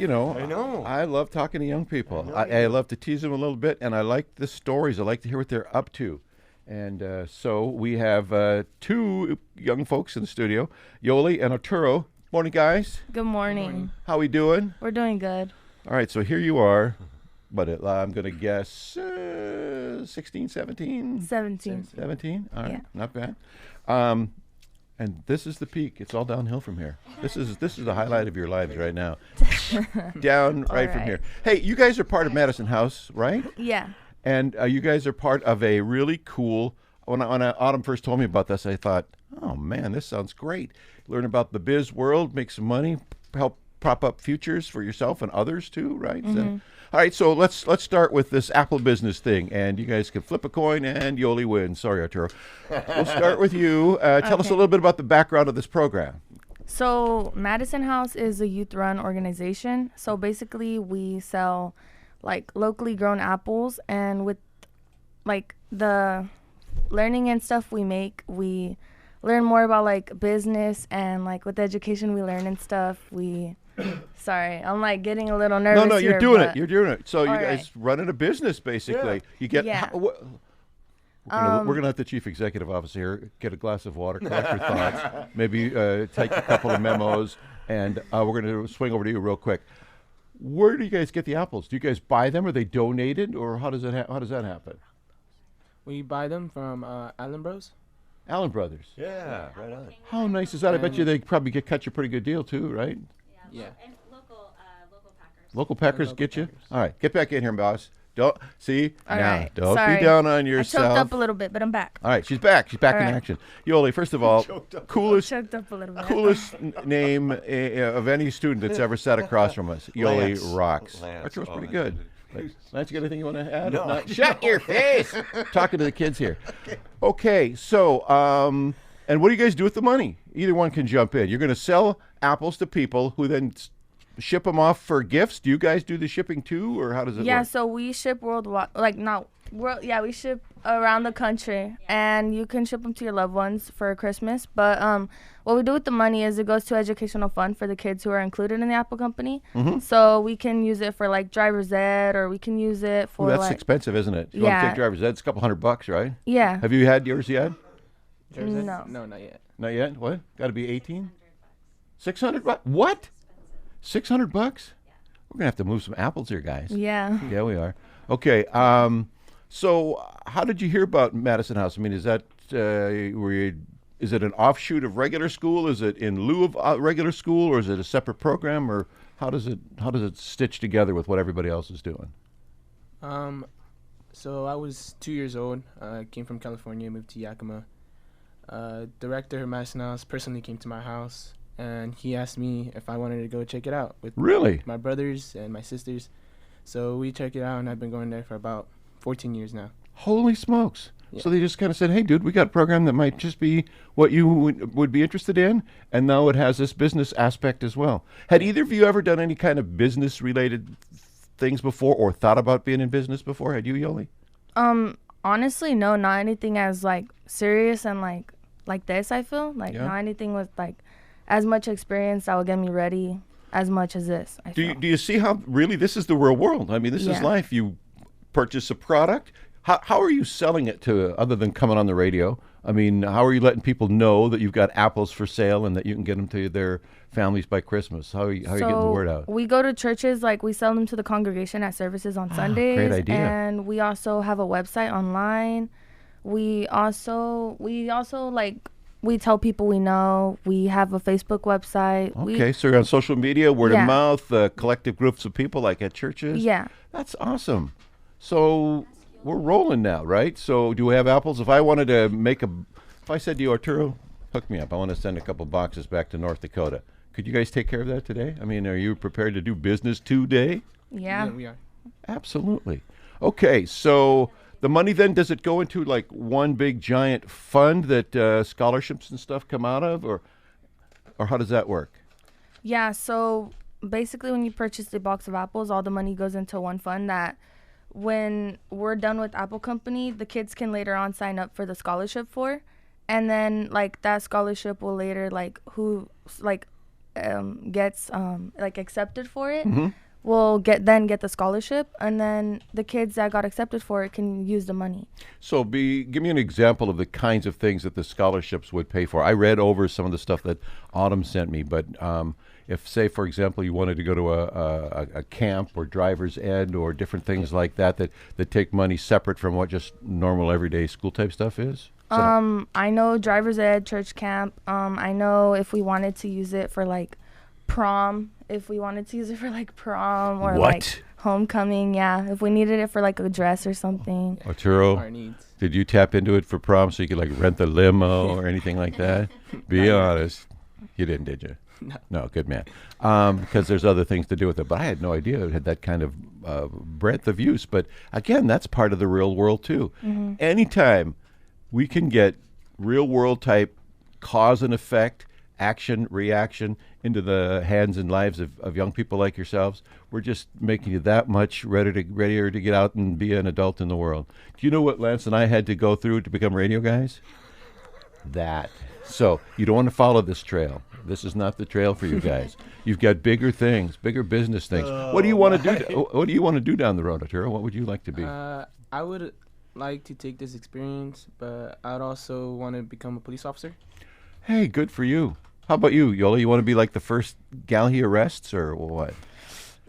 I know. I love talking to young people. know you I do. love to tease them a little bit, and I like the stories. I like to hear what they're up to. And so we have two young folks in the studio, Yoli and Arturo. Morning, guys. Good morning. How we doing? We're doing good. All right, so here you are. But I'm going to guess 16, 17? 17. 17? All right, Yeah. not bad. And this is the peak. It's all downhill from here. This is the highlight of your lives right now. Down right from right. here. Hey, you guys are part of Madison House, right? Yeah. And you guys are part of a really cool. When Autumn first told me about this, I thought, oh man, this sounds great. Learn about the biz world, make some money, help prop up futures for yourself and others too, right? So, all right, so let's start with this Apple business thing, and you guys can flip a coin and Yoli wins. Sorry, Arturo. We'll start with you. Tell us a Okay. little bit about the background of this program. So Madison House is a youth-run organization. So basically, we sell like locally grown apples, and with like the learning and stuff we make, we learn more about like business, and like with the education we learn and stuff, we. Sorry, I'm like getting a little nervous. No, you're here, doing but- it. You're doing it. So you All guys right. running a business basically. Yeah. You get. Yeah. We're gonna let the chief executive officer here get a glass of water, collect your thoughts, maybe take a couple of memos, and we're gonna swing over to you real quick. Where do you guys get the apples? Do you guys buy them? Are they donated, or how does it how does that happen? We buy them from Allen Bros. Allen Brothers. Yeah, right on. How nice is that? I bet you they probably cut you a pretty good deal too, right? Yeah. And local packers. Local packers local get you. packers. All right, get back in here, boss. Don't see All now. right. Don't Sorry. be down on I yourself. choked up a little bit, but I'm back. All right, she's back. She's back All in right. action. Yoli, first of all, coolest Choked up a little bit. name of any student that's ever sat across from us. Yoli Lance. rocks. Lance. Arturo's pretty Oh, good. Lance, you got anything you want to add? No. If not, shut your face. Talking to the kids here. Okay, so, and what do you guys do with the money? Either one can jump in. You're going to sell apples to people who then ship them off for gifts. Do you guys do the shipping too, or how does it Yeah, work? so we ship worldwide, like not world. Yeah, we ship around the country, and you can ship them to your loved ones for Christmas. But what we do with the money is it goes to educational fund for the kids who are included in the Apple company. Mm-hmm. So we can use it for like driver's ed, or we can use it Ooh, for that's like expensive, isn't it? You want to Yeah. take driver's ed, it's a couple $100, right? yeah. Have you had yours yet? No. No, not yet. Not yet. What? Got to be 18. 600 bucks. What? 600 bucks? We're gonna have to move some apples here, guys. Yeah. Yeah, we are. Okay. So how did you hear about Madison House? I mean, is that is it an offshoot of regular school? Is it in lieu of regular school, or is it a separate program, or how does it stitch together with what everybody else is doing? So I was 2 years old. Came from California, moved to Yakima. Director of Madison House personally came to my house, and he asked me if I wanted to go check it out with Really? my brothers and my sisters. So we checked it out, and I've been going there for about 14 years now. Holy smokes. Yeah. So they just kind of said, hey, dude, we got a program that might just be what you would be interested in, and now it has this business aspect as well. Had either of you ever done any kind of business-related things before or thought about being in business before? Had you, Yoli? Honestly, no, not anything as like serious and like this. I feel like Yeah. not anything with like as much experience that would get me ready as much as this. I Do feel. you see how really this is the real world? I mean, this is Yeah. life. You purchase a product. How are you selling it to other than coming on the radio? I mean, how are you letting people know that you've got apples for sale and that you can get them to their families by Christmas? How are you getting the word out? We go to churches, like we sell them to the congregation at services on Sundays. great idea. And we also have a website online. We also like we tell people we know. We have a Facebook website. Okay, so you're on social media, word of Yeah. mouth, collective groups of people like at churches? Yeah. That's awesome. So we're rolling now, right? So do we have apples? If I wanted to if I said to you, Arturo, hook me up. I want to send a couple boxes back to North Dakota. Could you guys take care of that today? I mean, are you prepared to do business today? Yeah. we are. Absolutely. Okay, so the money then, does it go into like one big giant fund that scholarships and stuff come out of, or how does that work? Yeah, so basically when you purchase the box of apples, all the money goes into one fund that when we're done with Apple Company, the kids can later on sign up for the scholarship for. And then like that scholarship will later gets like accepted for it Mhm. will get the scholarship, and then the kids that got accepted for it can use the money. So give me an example of the kinds of things that the scholarships would pay for. I read over some of the stuff that Autumn sent me, but if, say, for example, you wanted to go to a camp or driver's ed or different things like that, that take money separate from what just normal everyday school type stuff is? I know driver's ed, church camp. I know if we wanted to use it for like prom, or What? like homecoming, yeah. If we needed it for like a dress or something. Arturo, Our needs. did you tap into it for prom so you could like rent the limo or anything like that? Be honest. You didn't, did you? No. No, good man. Because there's other things to do with it. But I had no idea it had that kind of breadth of use. But again, that's part of the real world too. Anytime we can get real world type cause and effect, action, reaction into the hands and lives of young people like yourselves, we're just making you that much readier to get out and be an adult in the world. Do you know what Lance and I had to go through to become radio guys? That. So you don't want to follow this trail. This is not the trail for you guys. You've got bigger things, bigger business things. What do you want to do? What do you want to do down the road, Arturo? What would you like to be? I would like to take this experience, but I'd also want to become a police officer. Hey, good for you. How about you, Yola? You want to be like the first gal he arrests, or what?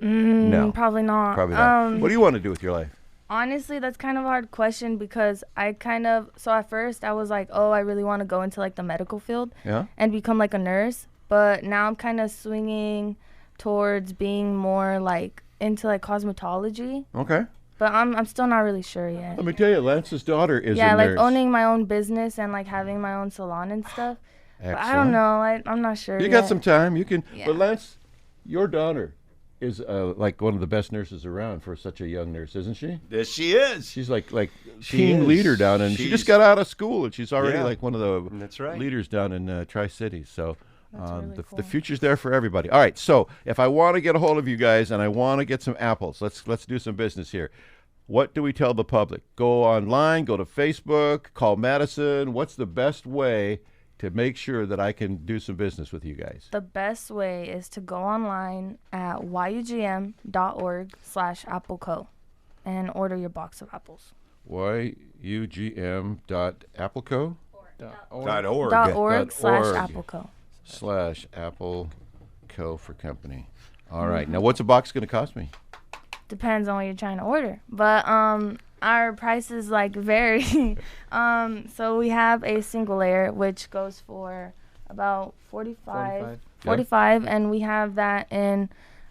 No, Probably not. probably not. What do you want to do with your life? Honestly, that's kind of a hard question because so at first I was like, oh, I really want to go into like the medical field Yeah. and become like a nurse. But now I'm kind of swinging towards being more like into like cosmetology. Okay. But I'm still not really sure yet. Let me tell you, Lance's daughter is Yeah, a like nurse. owning my own business and like having my own salon and stuff. But I Excellent. don't know. I'm not sure You yet. got some time. You can. Yeah. But Lance, your daughter is like one of the best nurses around for such a young nurse, isn't she? Yes, she is. She's like She team is. leader down, and she just She's- got out of school, and she's already Yeah. like one of the That's right. leaders down in Tri-Cities. So That's really the cool. future's there for everybody. All right, so if I want to get a hold of you guys and I want to get some apples, let's do some business here. What do we tell the public? Go online, go to Facebook, call Madison. What's the best way to make sure that I can do some business with you guys? The best way is to go online at yugm.org/appleco and order your box of apples. YUGM.appleco .org. .org/appleco. /appleco for company. All right. Now, what's a box going to cost me? Depends on what you're trying to order, but our prices like vary. So we have a single layer which goes for about 45, and we have that in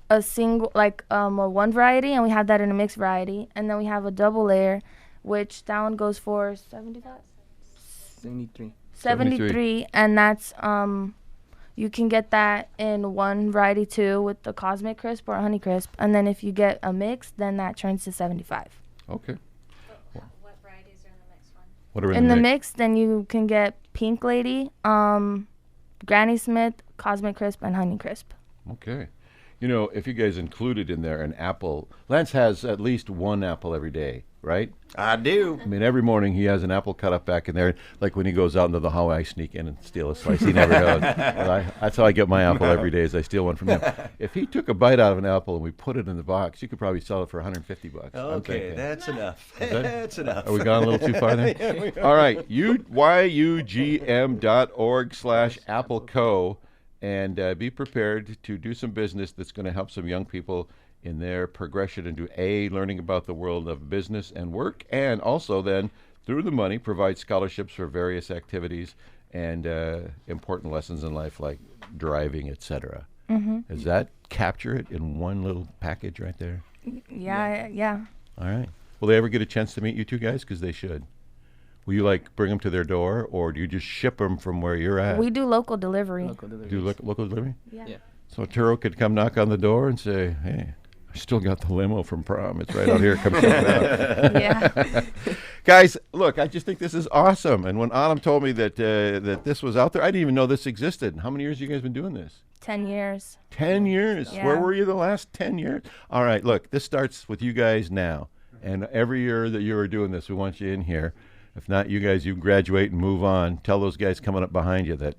a single a one variety, and we have that in a mixed variety, and then we have a double layer which that one goes for 75, 73. 73, and that's you can get that in one variety too with the Cosmic Crisp or Honey Crisp, and then if you get a mix, then that turns to 75. Okay. What varieties are in the mixed one? What are In the mix, then you can get Pink Lady, Granny Smith, Cosmic Crisp, and Honey Crisp. Okay. You know, if you guys included in there an apple, Lance has at least one apple every day, right? I do. I mean, every morning he has an apple cut up back in there. Like when he goes out into the hallway, I sneak in and steal a slice. He never does. But that's how I get my apple every day is I steal one from him. If he took a bite out of an apple and we put it in the box, you could probably sell it for $150. I'm Okay, thinking. that's enough. that- That's enough. Are we gone a little too far there? All right. YUGM.org/appleco. And be prepared to do some business that's going to help some young people in their progression into learning about the world of business and work, and also then through the money provide scholarships for various activities and important lessons in life like driving, etc. Does that capture it in one little package right there? Yeah. All right. Will they ever get a chance to meet you two guys? Because they should. Will you like bring them to their door, or do you just ship them from where you're at? We do local delivery. Local deliveries. Do local delivery? Yeah. Yeah. So Turo could come knock on the door and say, "Hey, I still got the limo from prom. It's right out here. Come check it out." Yeah. Guys, look, I just think this is awesome. And when Autumn told me that that this was out there, I didn't even know this existed. How many years have you guys been doing this? 10 years. 10 years. Yeah. Where were you the last 10 years? All right, look, this starts with you guys now. And every year that you are doing this, we want you in here. If not, you guys, you graduate and move on. Tell those guys coming up behind you that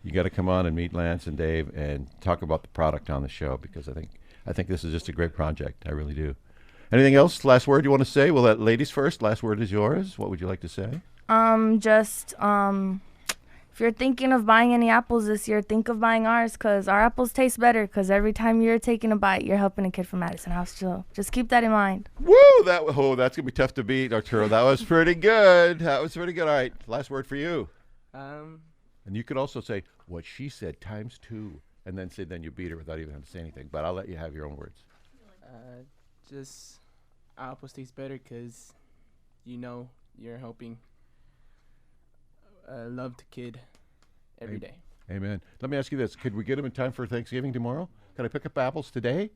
you got to come on and meet Lance and Dave and talk about the product on the show, because I think this is just a great project. I really do. Anything else? Last word you want to say? Well, ladies first. Last word is yours. What would you like to say? If you're thinking of buying any apples this year, think of buying ours, because our apples taste better, because every time you're taking a bite, you're helping a kid from Madison House. So just keep that in mind. Woo! That's going to be tough to beat, Arturo. That was pretty good. That was pretty good. All right. Last word for you. And you could also say what she said times 2, and then say then you beat her without even having to say anything. But I'll let you have your own words. Just our apples taste better because you're helping a loved kid every day. Amen. Let me ask you this. Could we get them in time for Thanksgiving tomorrow? Can I pick up apples today?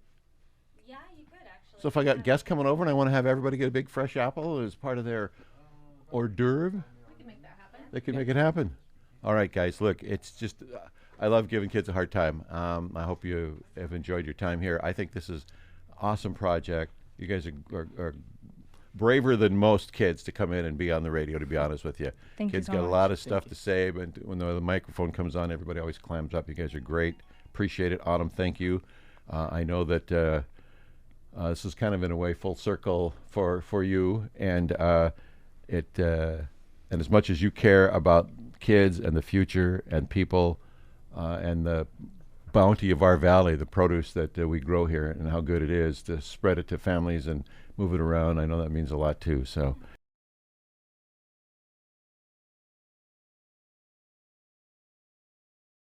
Yeah, you could actually. So if I got guests coming over and I want to have everybody get a big fresh apple as part of their hors d'oeuvre, We can make that happen. they can make it happen. All right, guys. Look, it's just I love giving kids a hard time. I hope you have enjoyed your time here. I think this is an awesome project. You guys are braver than most kids to come in and be on the radio, to be honest with you. Thank you Kids so got a much. lot of stuff to say, but when the microphone comes on, everybody always clams up. You guys are great. Appreciate it. Autumn, thank you. I know that this is kind of, in a way, full circle for you. And and as much as you care about kids and the future and people and the bounty of our valley, the produce that we grow here, and how good it is to spread it to families and move it around, I know that means a lot too. So